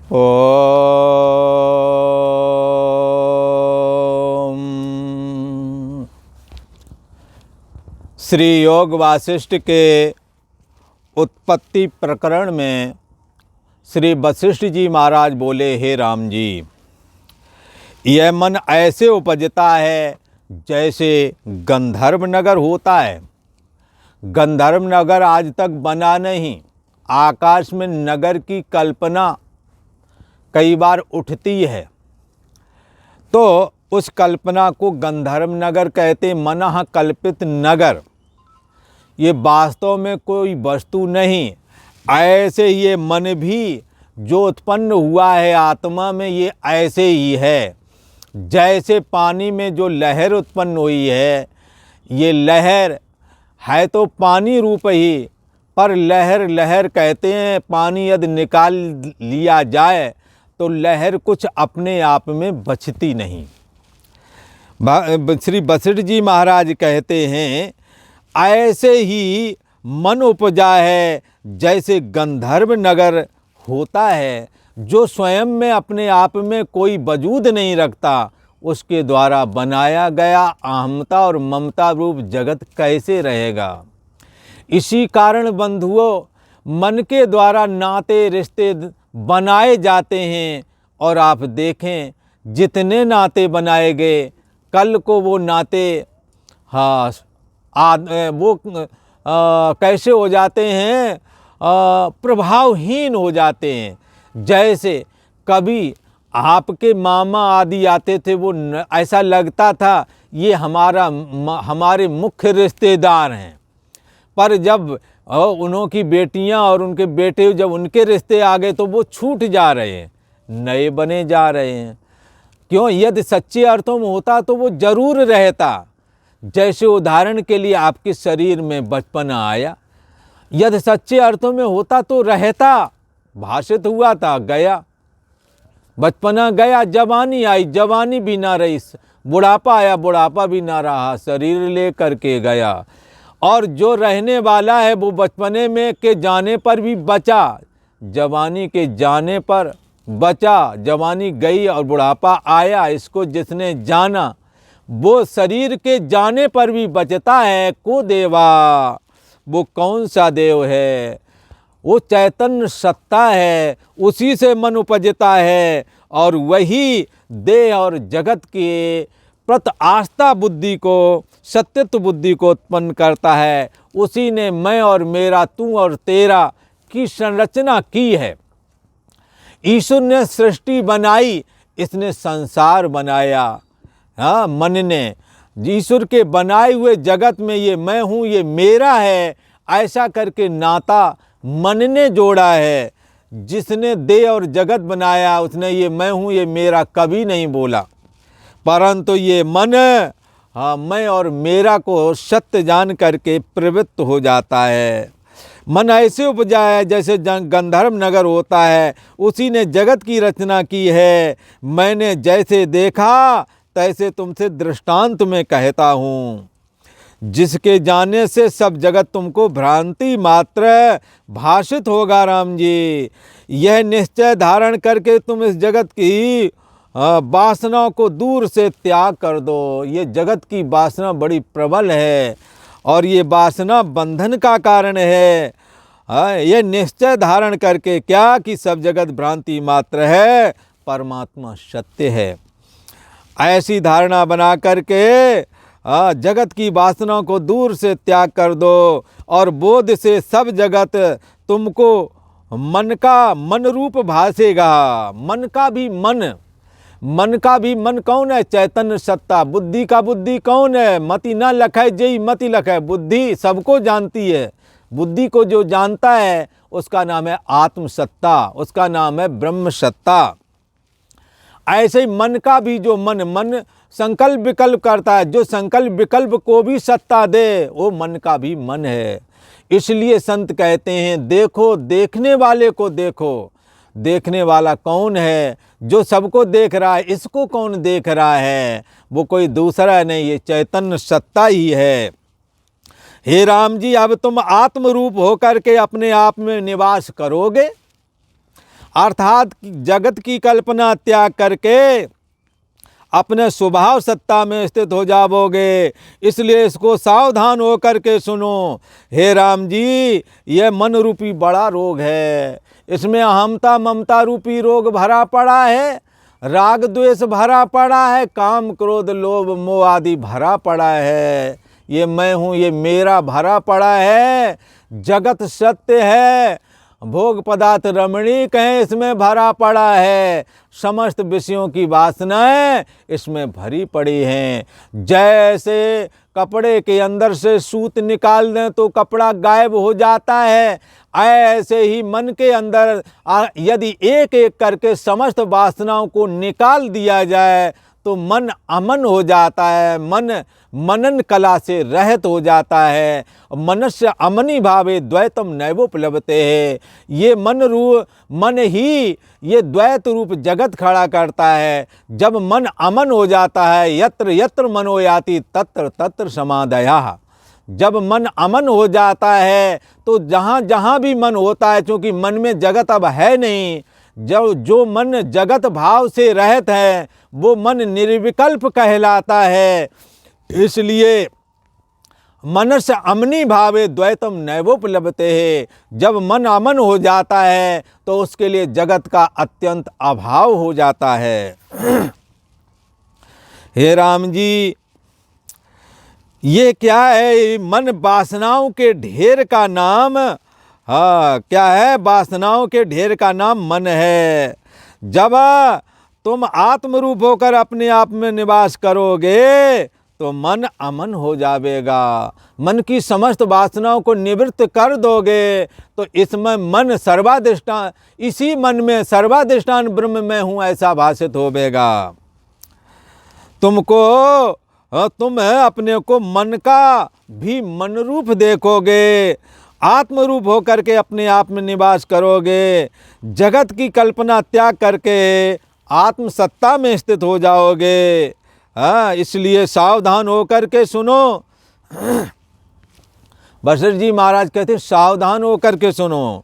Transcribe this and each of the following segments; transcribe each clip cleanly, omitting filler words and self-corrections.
ओम। श्री योग वासिष्ठ के उत्पत्ति प्रकरण में श्री वशिष्ठ जी महाराज बोले, हे राम जी, यह मन ऐसे उपजता है जैसे गंधर्व नगर होता है। गंधर्व नगर आज तक बना नहीं। आकाश में नगर की कल्पना कई बार उठती है, तो उस कल्पना को गंधर्व नगर कहते। मनः कल्पित नगर, ये वास्तव में कोई वस्तु नहीं। ऐसे ये मन भी जो उत्पन्न हुआ है आत्मा में, ये ऐसे ही है। जैसे पानी में जो लहर उत्पन्न हुई है, ये लहर है तो पानी रूप ही, पर लहर लहर कहते हैं। पानी यदि निकाल लिया जाए तो लहर कुछ अपने आप में बचती नहीं। श्री वशिष्ठ जी महाराज कहते हैं, ऐसे ही मन उपजा है जैसे गंधर्व नगर होता है, जो स्वयं में अपने आप में कोई वजूद नहीं रखता, उसके द्वारा बनाया गया अहमता और ममता रूप जगत कैसे रहेगा। इसी कारण बंधुओं, मन के द्वारा नाते रिश्ते बनाए जाते हैं। और आप देखें, जितने नाते बनाए गए, कल को वो नाते कैसे हो जाते हैं, प्रभावहीन हो जाते हैं। जैसे कभी आपके मामा आदि आते थे, वो ऐसा लगता था ये हमारे मुख्य रिश्तेदार हैं। पर जब उनकी बेटियां और उनके बेटे जब उनके रिश्ते आ गए तो वो छूट जा रहे हैं, नए बने जा रहे हैं। क्यों? यदि सच्चे अर्थों में होता तो वो जरूर रहता। जैसे उदाहरण के लिए आपके शरीर में बचपना आया, यदि सच्चे अर्थों में होता तो रहता। भाषित हुआ था, गया। बचपना गया, जवानी आई, जवानी भी ना रही। बुढ़ापा आया, बुढ़ापा भी ना रहा, शरीर ले करके गया। और जो रहने वाला है वो बचपने में के जाने पर भी बचा, जवानी के जाने पर बचा। जवानी गई और बुढ़ापा आया, इसको जिसने जाना वो शरीर के जाने पर भी बचता है। को देवा, वो कौन सा देव है? वो चैतन्य सत्ता है, उसी से मन उपजता है। और वही देह और जगत के प्रति आस्था बुद्धि को, सत्यत्व बुद्धि को उत्पन्न करता है। उसी ने मैं और मेरा, तू और तेरा की संरचना की है। ईश्वर ने सृष्टि बनाई, इसने संसार बनाया। हाँ, मन ने ईश्वर के बनाए हुए जगत में ये मैं हूँ, ये मेरा है, ऐसा करके नाता मन ने जोड़ा है। जिसने देह और जगत बनाया, उसने ये मैं हूँ, ये मेरा कभी नहीं बोला। परंतु ये मन मैं और मेरा को सत्य जान करके प्रवृत्त हो जाता है। मन ऐसे उपजा है जैसे गंधर्व नगर होता है, उसी ने जगत की रचना की है। मैंने जैसे देखा तैसे तुमसे दृष्टांत में कहता हूँ। जिसके जाने से सब जगत तुमको भ्रांति मात्र भाषित होगा। राम जी, यह निश्चय धारण करके तुम इस जगत की वासनाओं को दूर से त्याग कर दो। ये जगत की वासना बड़ी प्रबल है और ये वासना बंधन का कारण है। ये निश्चय धारण करके क्या कि सब जगत भ्रांति मात्र है, परमात्मा सत्य है। ऐसी धारणा बना करके जगत की वासनाओं को दूर से त्याग कर दो और बोध से सब जगत तुमको मन का मन रूप भासेगा। मन का भी मन, मन का भी मन कौन है? चैतन्य सत्ता। बुद्धि का बुद्धि कौन है? मति न लखै जेई मति लखै। बुद्धि सबको जानती है। बुद्धि को जो जानता है उसका नाम है आत्म सत्ता, उसका नाम है ब्रह्म सत्ता। ऐसे ही मन का भी जो मन संकल्प विकल्प करता है, जो संकल्प विकल्प को भी सत्ता दे, वो मन का भी मन है। इसलिए संत कहते हैं, देखो देखने वाले को देखो। देखने वाला कौन है? जो सबको देख रहा है, इसको कौन देख रहा है? वो कोई दूसरा नहीं, ये चैतन्य सत्ता ही है। हे राम जी, अब तुम आत्म रूप होकर के अपने आप में निवास करोगे। अर्थात जगत की कल्पना त्याग करके अपने स्वभाव सत्ता में स्थित हो जाओगे। इसलिए इसको सावधान होकर के सुनो। हे राम जी, यह मन रूपी बड़ा रोग है। इसमें अहमता ममता रूपी रोग भरा पड़ा है, राग द्वेष भरा पड़ा है, काम क्रोध लोभ मोह आदि भरा पड़ा है। ये मैं हूँ, ये मेरा भरा पड़ा है। जगत सत्य है, भोग पदार्थ रमणीक हैं, इसमें भरा पड़ा है। समस्त विषयों की वासनाएं इसमें भरी पड़ी हैं। जैसे कपड़े के अंदर से सूत निकाल दें तो कपड़ा गायब हो जाता है, ऐसे ही मन के अंदर यदि एक एक करके समस्त वासनाओं को निकाल दिया जाए तो मन अमन हो जाता है, मन मनन कला से रहित हो जाता है। मनस्य अमनी भावे द्वैतम नैवोपलभते है। ये मन ही ये द्वैत रूप जगत खड़ा करता है। जब मन अमन हो जाता है, यत्र यत्र मनो याति तत्र तत्र समाधयः। जब मन अमन हो जाता है तो जहाँ जहाँ भी मन होता है, क्योंकि मन में जगत अब है नहीं, जो मन जगत भाव से रहित है वो मन निर्विकल्प कहलाता है। इसलिए मनस्य अमनी भावे द्वैतम नैवोपलभते है। जब मन अमन हो जाता है तो उसके लिए जगत का अत्यंत अभाव हो जाता है। हे राम जी, ये क्या है? मन वासनाओं के ढेर का नाम, क्या है? वासनाओं के ढेर का नाम मन है। जब तुम आत्मरूप होकर अपने आप में निवास करोगे तो मन अमन हो जाएगा। मन की समस्त वासनाओं को निवृत्त कर दोगे तो इसमें मन सर्वाधिष्ठान, इसी मन में सर्वाधिष्ठान ब्रह्म में हूँ ऐसा भाषित होवेगा। तुम अपने को मन का भी मन रूप देखोगे, आत्मरूप होकर के अपने आप में निवास करोगे, जगत की कल्पना त्याग करके आत्म सत्ता में स्थित हो जाओगे। इसलिए सावधान होकर के सुनो। वशिष्ठ जी महाराज कहते सावधान होकर के सुनो,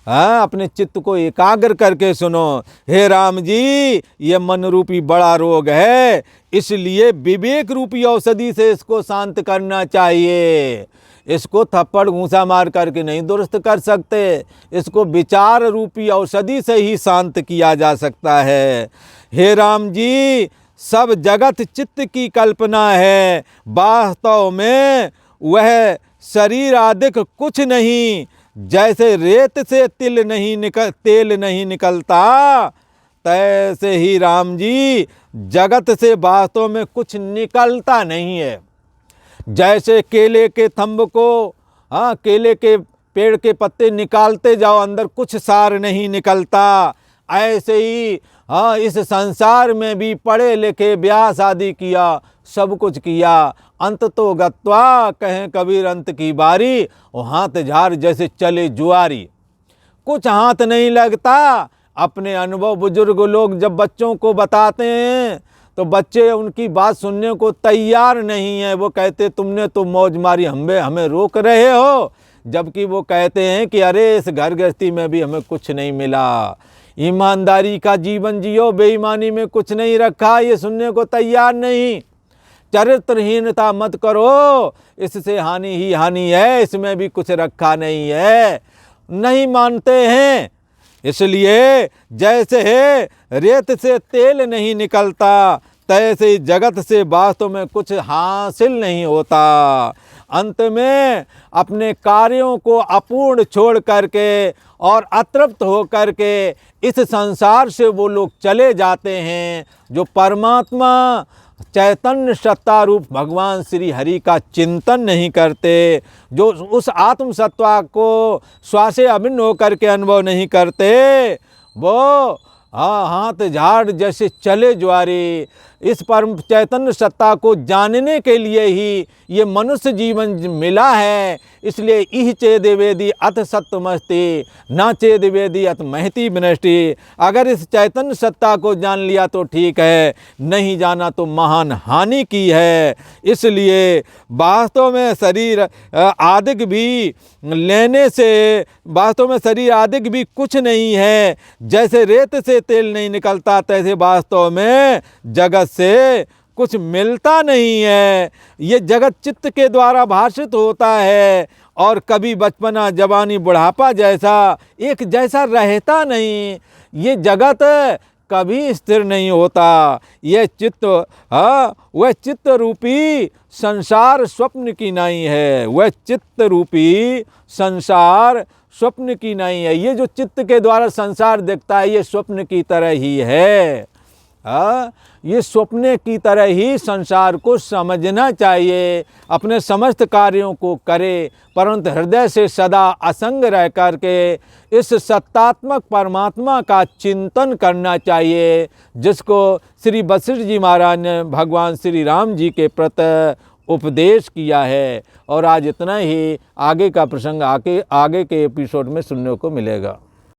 अपने चित्त को एकाग्र करके सुनो। हे राम जी, ये मन रूपी बड़ा रोग है, इसलिए विवेक रूपी औषधि से इसको शांत करना चाहिए। इसको थप्पड़ घूंसा मार करके नहीं दुरुस्त कर सकते, इसको विचार रूपी औषधि से ही शांत किया जा सकता है। हे राम जी, सब जगत चित्त की कल्पना है, वास्तव में वह शरीर आदिक कुछ नहीं। जैसे रेत से तेल नहीं निकलता, तैसे ही राम जी जगत से वास्तव में कुछ निकलता नहीं है। जैसे केले के थंब को, केले के पेड़ के पत्ते निकालते जाओ अंदर कुछ सार नहीं निकलता, ऐसे ही इस संसार में भी पढ़े लिखे ब्याह शादी किया, सब कुछ किया, अंत तो गत्वा कहें कबीर अंत की बारी, और हाथ झार जैसे चले जुआरी, कुछ हाथ नहीं लगता। अपने अनुभव बुजुर्ग लोग जब बच्चों को बताते हैं तो बच्चे उनकी बात सुनने को तैयार नहीं है। वो कहते तुमने तो मौज मारी, हमें रोक रहे हो, जबकि वो कहते हैं कि अरे इस घर गृहस्थी में भी हमें कुछ नहीं मिला, ईमानदारी का जीवन जियो, बेईमानी में कुछ नहीं रखा, ये सुनने को तैयार नहीं। चरित्रहीनता मत करो, इससे हानि ही हानि है, इसमें भी कुछ रखा नहीं है, नहीं मानते हैं। इसलिए जैसे रेत से तेल नहीं निकलता, तैसे ही जगत से वास्तव में कुछ हासिल नहीं होता। अंत में अपने कार्यों को अपूर्ण छोड़ करके और अतृप्त हो करके इस संसार से वो लोग चले जाते हैं जो परमात्मा चैतन्य सत्ता रूप भगवान श्री हरि का चिंतन नहीं करते, जो उस आत्म सत्ता को श्वासे अभिन्न होकर के अनुभव नहीं करते, वो हाथ झाड़ जैसे चले ज्वारे। इस परम चैतन्य सत्ता को जानने के लिए ही ये मनुष्य जीवन मिला है। इसलिए इह चेद वेदी अथ सत्वमस्ति न चेद वेदी अथ महति विनष्टि। अगर इस चैतन्य सत्ता को जान लिया तो ठीक है, नहीं जाना तो महान हानि की है। इसलिए वास्तव में शरीर आदिक भी लेने से, वास्तव में शरीर आदिक भी कुछ नहीं है। जैसे रेत से तेल नहीं निकलता, तैसे वास्तव में जगत से कुछ मिलता नहीं है। ये जगत चित्त के द्वारा भाषित होता है और कभी बचपना जवानी बुढ़ापा जैसा एक जैसा रहता नहीं। ये जगत कभी स्थिर नहीं होता। यह चित्त, वह चित्त रूपी संसार स्वप्न की नहीं है। वह चित्त रूपी संसार स्वप्न की नहीं है। ये जो चित्त के द्वारा संसार दिखता है, ये स्वप्न की तरह ही है। ये स्वप्न की तरह ही संसार को समझना चाहिए। अपने समस्त कार्यों को करे, परंतु हृदय से सदा असंग रह करके इस सत्तात्मक परमात्मा का चिंतन करना चाहिए, जिसको श्री वशिष्ठ जी महाराज ने भगवान श्री राम जी के प्रति उपदेश किया है। और आज इतना ही, आगे का प्रसंग आगे के एपिसोड में सुनने को मिलेगा।